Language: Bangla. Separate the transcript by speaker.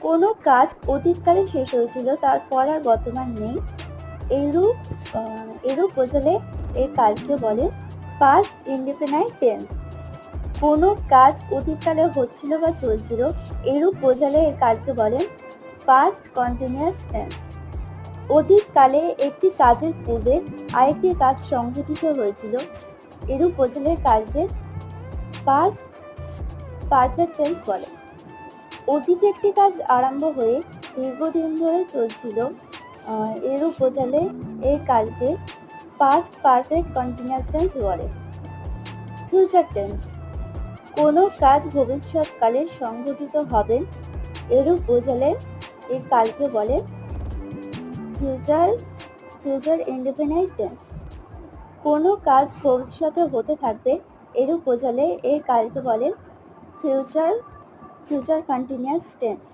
Speaker 1: কোনো কাজ অতীতকালে শেষ হয়েছিল, তারপর আর বর্তমান নেই। এরূপ এরূপ বোঝালে এই কালকে বলে পাস্ট ইনডেফিনাইট টেন্স। কোনো কাজ অতীতকালে হচ্ছিল বা চলছিল, এরূপ বোঝালে এর কালকে বলে পাস্ট কন্টিনিউয়াস টেন্স। অতীতকালে একটি কাজের পূর্বে আরেকটি কাজ সংঘটিত হয়েছিল, এরূপ বোঝালে কালকে পাস্ট পারফেক্ট টেন্স বলে। অতীতে একটি কাজ আরম্ভ হয়ে দীর্ঘদিন ধরে চলছিল, এরূপ বোঝালে এই কালকে পাস্ট পারফেক্ট কন্টিনিউয়াস টেন্স বলে। ফিউচার টেন্স, কোনো কাজ ভবিষ্যৎকালে সংঘটিত হবে, এরূপ বোঝালে এই কালকে বলে ফিউচার ইনডেফিনাইট টেন্স। কোনো কাজ ভবিষ্যতে হতে থাকবে, এরূপ বোঝালে এই কালকে বলে ফিউচার কন্টিনিউয়াস টেন্স।